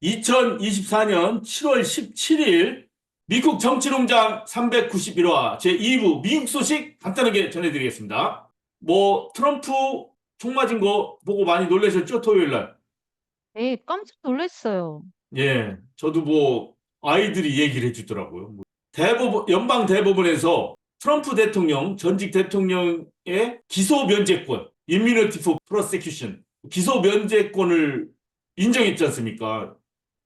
2024년 7월 17일 미국 정치농장 391화 제2부 미국 소식 간단하게 전해드리겠습니다. 트럼프 총 맞은 거 보고 많이 놀라셨죠? 토요일 날. 네, 깜짝 놀랐어요. 예, 저도 아이들이 얘기를 해주더라고요. 연방 대법원에서 트럼프 대통령, 전직 대통령의 기소 면제권, immunity for prosecution, 기소 면제권을 인정했지 않습니까?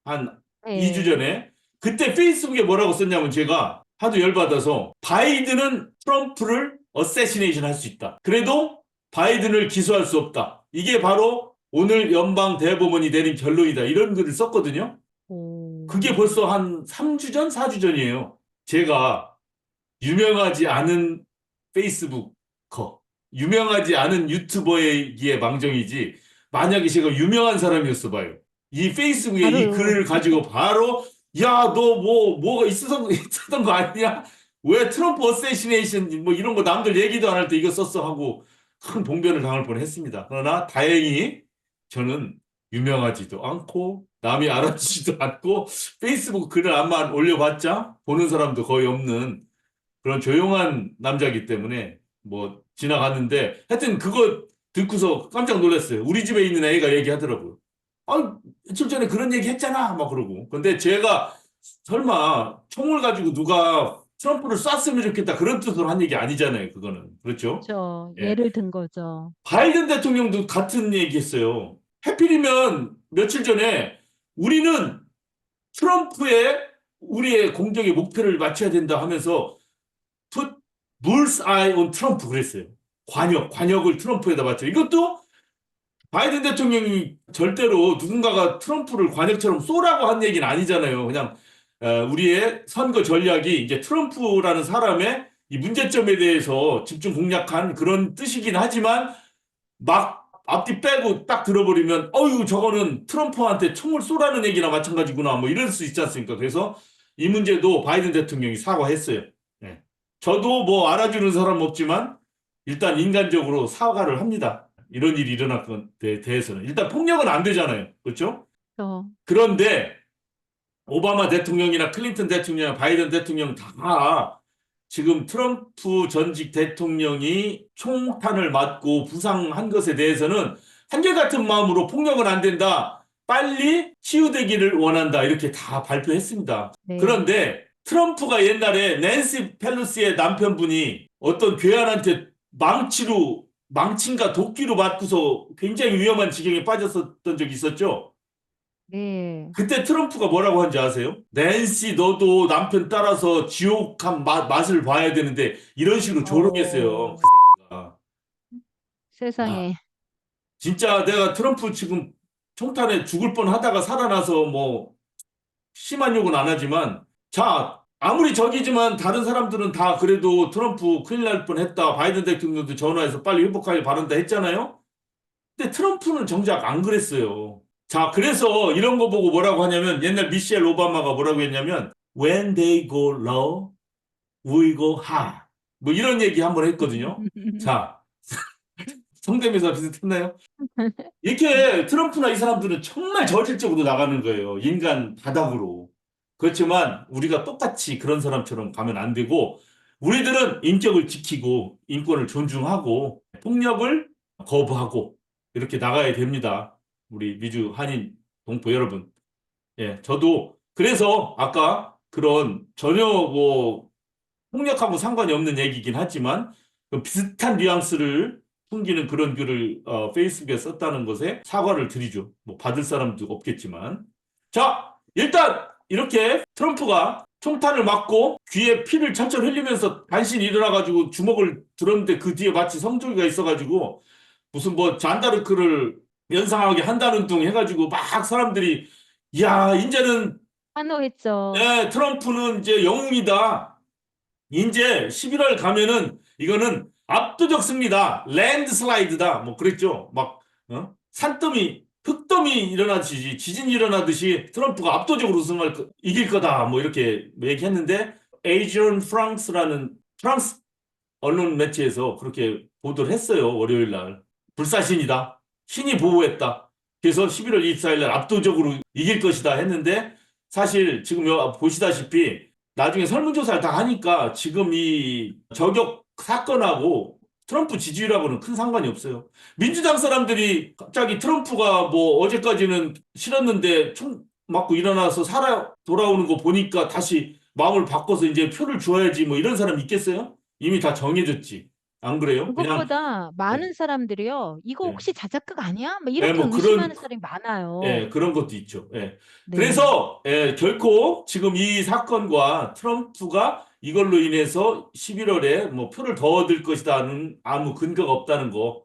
한 2주 네. 전에. 그때 페이스북에 뭐라고 썼냐면 제가 하도 열받아서 바이든은 트럼프를 어세시네이션 할 수 있다. 그래도 바이든을 기소할 수 없다. 이게 바로 오늘 연방 대법원이 내린 결론이다. 이런 글을 썼거든요. 오, 그게 벌써 한 3주 전, 4주 전이에요. 제가 유명하지 않은 페이스북커, 유명하지 않은 유튜버에게 망정이지, 만약에 제가 유명한 사람이었어 봐요. 이 페이스북에 이 바로, 글을 가지고 바로, 야, 너 뭐가 있었던 거 아니냐? 왜 트럼프 어세시네이션, 이런 거 남들 얘기도 안 할 때 이거 썼어 하고 큰 봉변을 당할 뻔했습니다. 그러나 다행히 저는 유명하지도 않고, 남이 알아주지도 않고, 페이스북 글을 아마 올려봤자 보는 사람도 거의 없는 그런 조용한 남자이기 때문에 지나갔는데 하여튼 그거 듣고서 깜짝 놀랐어요. 우리 집에 있는 애가 얘기하더라고요. 아, 며칠 전에 그런 얘기 했잖아 막 그러고. 근데 제가 설마 총을 가지고 누가 트럼프를 쐈으면 좋겠다 그런 뜻으로 한 얘기 아니잖아요. 그거는. 그렇죠? 저 예. 예를 든 거죠. 바이든 대통령도 같은 얘기 했어요. 해필이면 며칠 전에 우리는 트럼프의 우리의 공격의 목표를 맞춰야 된다 하면서 put bull's eye on 트럼프 그랬어요. 관역을 트럼프에다 맞춰. 이것도 바이든 대통령이 절대로 누군가가 트럼프를 관역처럼 쏘라고 한 얘기는 아니잖아요. 그냥 우리의 선거 전략이 이제 트럼프라는 사람의 이 문제점에 대해서 집중 공략한 그런 뜻이긴 하지만 막 앞뒤 빼고 딱 들어버리면 어유 저거는 트럼프한테 총을 쏘라는 얘기나 마찬가지구나 이럴 수 있지 않습니까? 그래서 이 문제도 바이든 대통령이 사과했어요. 네. 저도 알아주는 사람 없지만 일단 인간적으로 사과를 합니다. 이런 일이 일어난 것에 대해서는 일단 폭력은 안 되잖아요. 그렇죠? 저, 그런데 오바마 대통령이나 클린턴 대통령, 바이든 대통령 다 지금 트럼프 전직 대통령이 총탄을 맞고 부상한 것에 대해서는 한결같은 마음으로 폭력은 안 된다. 빨리 치유되기를 원한다. 이렇게 다 발표했습니다. 네. 그런데 트럼프가 옛날에 낸시 펠로시의 남편분이 어떤 괴한한테 망친가 도끼로 맞고서 굉장히 위험한 지경에 빠졌었던 적이 있었죠. 네. 그때 트럼프가 뭐라고 한지 아세요? 낸시 너도 남편 따라서 지옥한 맛을 봐야 되는데 이런 식으로 조롱했어요. 그 어, 새끼가. 야, 세상에. 진짜 내가 트럼프 지금 총탄에 죽을 뻔 하다가 살아나서 심한 욕은 안 하지만 자, 아무리 적이지만 다른 사람들은 다 그래도 트럼프 큰일 날 뻔했다. 바이든 대통령도 전화해서 빨리 회복하길 바란다 했잖아요. 근데 트럼프는 정작 안 그랬어요. 자, 그래서 이런 거 보고 뭐라고 하냐면 옛날 미셸 오바마가 뭐라고 했냐면 When they go low, we go high. 이런 얘기 한번 했거든요. 자, 성대모사 비슷했나요? 이렇게 트럼프나 이 사람들은 정말 저질적으로 나가는 거예요. 인간 바닥으로. 그렇지만 우리가 똑같이 그런 사람처럼 가면 안 되고 우리들은 인격을 지키고 인권을 존중하고 폭력을 거부하고 이렇게 나가야 됩니다. 우리 미주 한인 동포 여러분. 예, 저도 그래서 아까 그런 전혀 폭력하고 상관이 없는 얘기긴 하지만 그 비슷한 뉘앙스를 풍기는 그런 글을 페이스북에 썼다는 것에 사과를 드리죠. 받을 사람도 없겠지만. 자, 일단 이렇게 트럼프가 총탄을 맞고 귀에 피를 철철 흘리면서 간신히 일어나가지고 주먹을 들었는데 그 뒤에 마치 성조기가 있어가지고 무슨 잔다르크를 연상하게 한다는 둥 해가지고 막 사람들이 야, 이제는 환호했죠. 예, 트럼프는 이제 영웅이다. 이제 11월 가면은 이거는 압도적 승리다. 랜드슬라이드다. 그랬죠. 흙더미 일어나듯이, 지진이 일어나듯이 트럼프가 압도적으로 이길 거다. 이렇게 얘기했는데, 에이전 프랑스라는 프랑스 언론 매체에서 그렇게 보도를 했어요. 월요일 날. 불사신이다. 신이 보호했다. 그래서 11월 24일 날 압도적으로 이길 것이다 했는데 사실 지금 보시다시피 나중에 설문조사를 다 하니까 지금 이 저격 사건하고 트럼프 지지율하고는 큰 상관이 없어요. 민주당 사람들이 갑자기 트럼프가 뭐 어제까지는 싫었는데 총 맞고 일어나서 살아 돌아오는 거 보니까 다시 마음을 바꿔서 이제 표를 줘야지 뭐 이런 사람 있겠어요? 이미 다 정해졌지. 안 그래요? 그냥 그것보다 네, 많은 사람들이요. 이거 네. 혹시 자작극 아니야? 뭐 예, 이렇게 뭐 의심하는 사람이 많아요. 그런 것도 있죠. 예. 네. 그래서 결코 지금 이 사건과 트럼프가 이걸로 인해서 11월에 뭐 표를 더 얻을 것이다는 아무 근거가 없다는 거.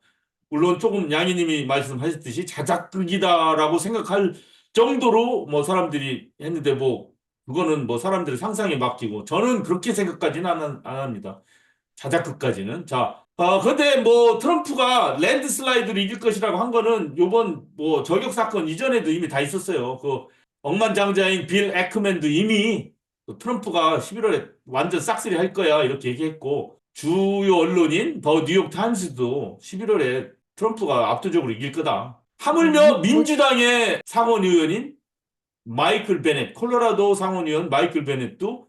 물론 조금 양희님이 말씀하셨듯이 자작극이다라고 생각할 정도로 뭐 사람들이 했는데 뭐 그거는 뭐 사람들의 상상에 맡기고 저는 그렇게 생각까지는 안 합니다. 자작극까지는. 자, 근데 뭐 트럼프가 랜드슬라이드로 이길 것이라고 한 거는 요번 뭐 저격 사건 이전에도 이미 다 있었어요. 그 억만장자인 빌 에크맨도 이미 그 트럼프가 11월에 완전 싹쓸이 할 거야 이렇게 얘기했고 주요 언론인 더 뉴욕 타임스도 11월에 트럼프가 압도적으로 이길 거다. 하물며 뭐, 민주당의 상원 의원인 마이클 베넷, 콜로라도 상원 의원 마이클 베넷도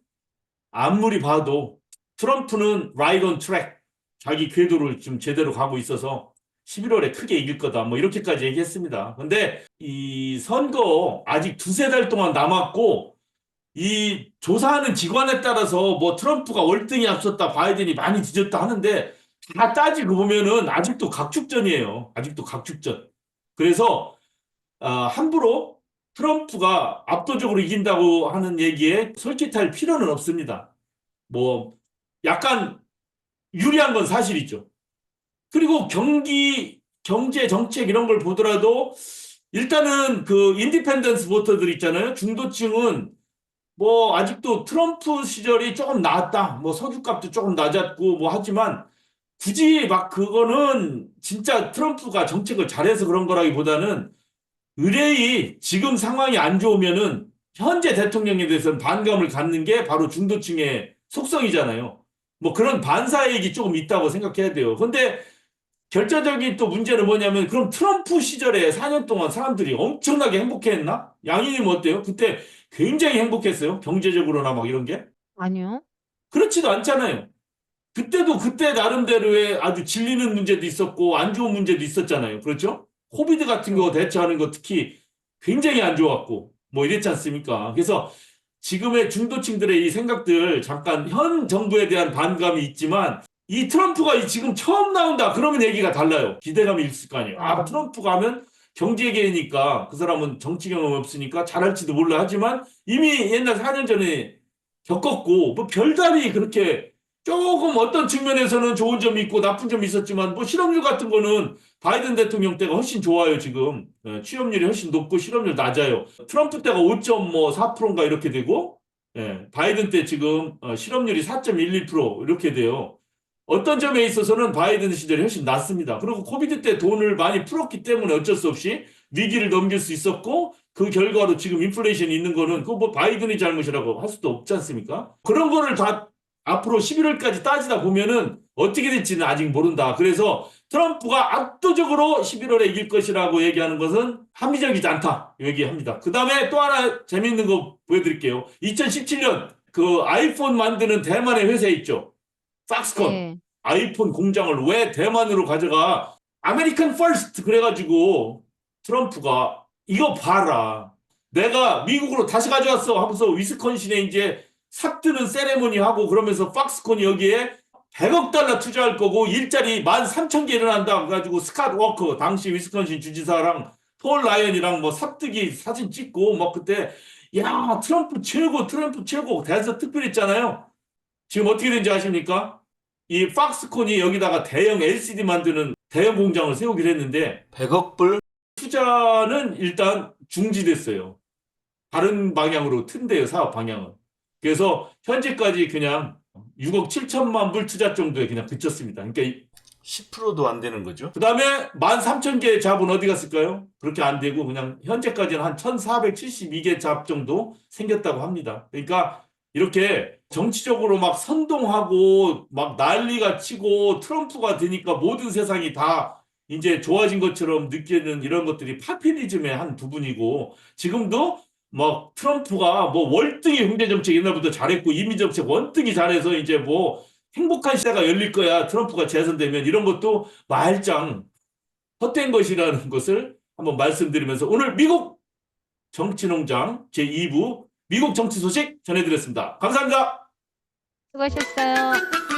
아무리 봐도 트럼프는 right on track. 자기 궤도를 지금 제대로 가고 있어서 11월에 크게 이길 거다. 뭐 이렇게까지 얘기했습니다. 근데 이 선거 아직 두세 달 동안 남았고 이 조사하는 기관에 따라서 뭐 트럼프가 월등히 앞섰다, 바이든이 많이 뒤졌다 하는데 다 따지고 보면은 아직도 각축전이에요. 아직도 각축전. 그래서 함부로 트럼프가 압도적으로 이긴다고 하는 얘기에 솔깃할 필요는 없습니다. 뭐 약간 유리한 건 사실이죠. 그리고 경제 정책 이런 걸 보더라도 일단은 그 인디펜던스 보터들 있잖아요. 중도층은 뭐 아직도 트럼프 시절이 조금 나았다. 뭐 석유값도 조금 낮았고 뭐 하지만 굳이 막 그거는 진짜 트럼프가 정책을 잘해서 그런 거라기보다는 의뢰이 지금 상황이 안 좋으면은 현재 대통령에 대해서는 반감을 갖는 게 바로 중도층의 속성이잖아요. 뭐 그런 반사이익이 조금 있다고 생각해야 돼요. 근데 결정적인 또 문제는 뭐냐면 그럼 트럼프 시절에 4년 동안 사람들이 엄청나게 행복해했나? 양희님 어때요? 그때 굉장히 행복했어요. 경제적으로나 막 이런 게. 아니요. 그렇지도 않잖아요. 그때도 그때 나름대로의 아주 질리는 문제도 있었고 안 좋은 문제도 있었잖아요. 그렇죠? 코비드 같은 거 그렇죠. 대처하는 거 특히 굉장히 안 좋았고 뭐 이랬지 않습니까? 그래서 지금의 중도층들의 이 생각들 잠깐 현 정부에 대한 반감이 있지만 이 트럼프가 지금 처음 나온다 그러면 얘기가 달라요. 기대감이 있을 거 아니에요. 아, 트럼프가 하면 경제계니까 그 사람은 정치 경험이 없으니까 잘할지도 몰라 하지만 이미 옛날 4년 전에 겪었고 뭐 별다리 그렇게 조금 어떤 측면에서는 좋은 점이 있고 나쁜 점이 있었지만 뭐 실업률 같은 거는 바이든 대통령 때가 훨씬 좋아요 지금. 취업률이 훨씬 높고 실업률 낮아요. 트럼프 때가 5.4%인가 이렇게 되고 바이든 때 지금 실업률이 4.11% 이렇게 돼요. 어떤 점에 있어서는 바이든 시절이 훨씬 낫습니다. 그리고 코비드 때 돈을 많이 풀었기 때문에 어쩔 수 없이 위기를 넘길 수 있었고 그 결과로 지금 인플레이션이 있는 거는 그거 뭐 바이든이 잘못이라고 할 수도 없지 않습니까? 그런 거를 다 앞으로 11월까지 따지다 보면은 어떻게 될지는 아직 모른다. 그래서 트럼프가 압도적으로 11월에 이길 것이라고 얘기하는 것은 합리적이지 않다. 얘기합니다. 그 다음에 또 하나 재밌는 거 보여드릴게요. 2017년 그 아이폰 만드는 대만의 회사 있죠. 팍스콘. 네. 아이폰 공장을 왜 대만으로 가져가? 아메리칸 퍼스트 그래가지고 트럼프가 이거 봐라. 내가 미국으로 다시 가져왔어 하면서 위스콘신에 이제 삽드는 세레모니 하고 그러면서 팍스콘이 여기에 100억 달러 투자할 거고 일자리 13,000개 일어난다 그래가지고 스캇 워커 당시 위스콘신 주지사랑 폴 라이언이랑 뭐 삽뜨기 사진 찍고 막 그때 야 트럼프 최고 트럼프 최고 대서 특별했잖아요. 지금 어떻게 된지 아십니까? 이 팍스콘이 여기다가 대형 LCD 만드는 대형 공장을 세우기로 했는데 100억 불 투자는 일단 중지됐어요. 다른 방향으로 튼대요, 사업 방향은. 그래서 현재까지 그냥 6억 7천만 불 투자 정도에 그냥 그쳤습니다. 그러니까 10%도 안 되는 거죠. 그 다음에 13,000개 잡은 어디 갔을까요? 그렇게 안 되고 그냥 현재까지는 한 1,472개 잡 정도 생겼다고 합니다. 그러니까 이렇게 정치적으로 막 선동하고 막 난리가 치고 트럼프가 되니까 모든 세상이 다 이제 좋아진 것처럼 느끼는 이런 것들이 파퓰리즘의 한 부분이고 지금도 뭐 트럼프가 뭐 월등히 경제 정책 옛날부터 잘했고 이민 정책 원등히 잘해서 이제 뭐 행복한 시대가 열릴 거야. 트럼프가 재선되면 이런 것도 말짱 헛된 것이라는 것을 한번 말씀드리면서 오늘 미국 정치농장 제2부 미국 정치 소식 전해드렸습니다. 감사합니다. 수고하셨어요.